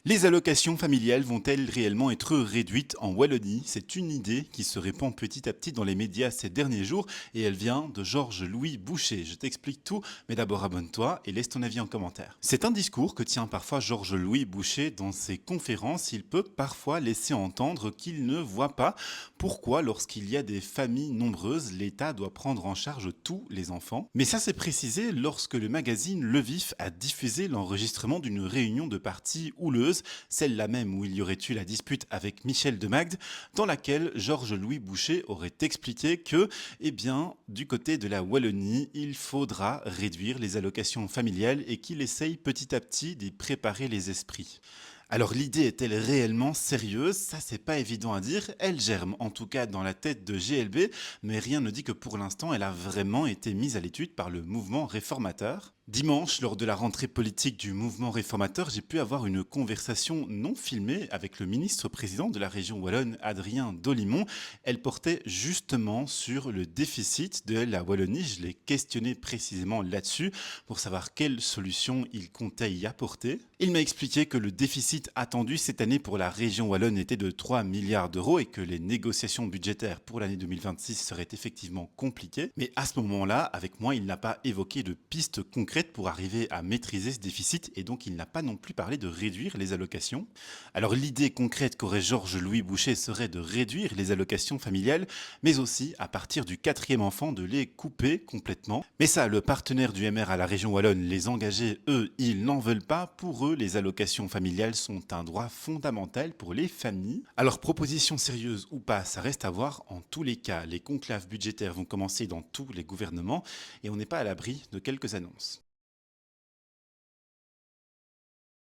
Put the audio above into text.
Les allocations familiales vont-elles réellement être réduites en Wallonie? C'est une idée qui se répand petit à petit dans les médias ces derniers jours et elle vient de Georges-Louis Boucher. Je t'explique tout, mais d'abord abonne-toi et laisse ton avis en commentaire. C'est un discours que tient parfois Georges-Louis Boucher dans ses conférences. Il peut parfois laisser entendre qu'il ne voit pas pourquoi, lorsqu'il y a des familles nombreuses, l'État doit prendre en charge tous les enfants. Mais ça s'est précisé lorsque le magazine Le Vif a diffusé l'enregistrement d'une réunion de partis houleuse, celle-là même où il y aurait eu la dispute avec Michel de Magde, dans laquelle Georges-Louis Boucher aurait expliqué que, eh bien, du côté de la Wallonie, il faudra réduire les allocations familiales et qu'il essaye petit à petit d'y préparer les esprits. Alors l'idée est-elle réellement sérieuse? Ça c'est pas évident à dire, elle germe en tout cas dans la tête de GLB, mais rien ne dit que pour l'instant elle a vraiment été mise à l'étude par le mouvement réformateur. Dimanche, lors de la rentrée politique du mouvement réformateur, j'ai pu avoir une conversation non filmée avec le ministre-président de la région wallonne, Adrien Dolimon. Elle portait justement sur le déficit de la Wallonie. Je l'ai questionné précisément là-dessus pour savoir quelles solutions il comptait y apporter. Il m'a expliqué que le déficit attendu cette année pour la région wallonne était de 3 milliards d'euros et que les négociations budgétaires pour l'année 2026 seraient effectivement compliquées. Mais à ce moment-là, avec moi, il n'a pas évoqué de pistes concrètes pour arriver à maîtriser ce déficit et donc il n'a pas non plus parlé de réduire les allocations. Alors l'idée concrète qu'aurait Georges-Louis Boucher serait de réduire les allocations familiales, mais aussi à partir du quatrième enfant de les couper complètement. Mais ça, le partenaire du MR à la région wallonne, les engagés, eux, ils n'en veulent pas. Pour eux, les allocations familiales sont un droit fondamental pour les familles. Alors proposition sérieuse ou pas, ça reste à voir. En tous les cas, les conclaves budgétaires vont commencer dans tous les gouvernements et on n'est pas à l'abri de quelques annonces.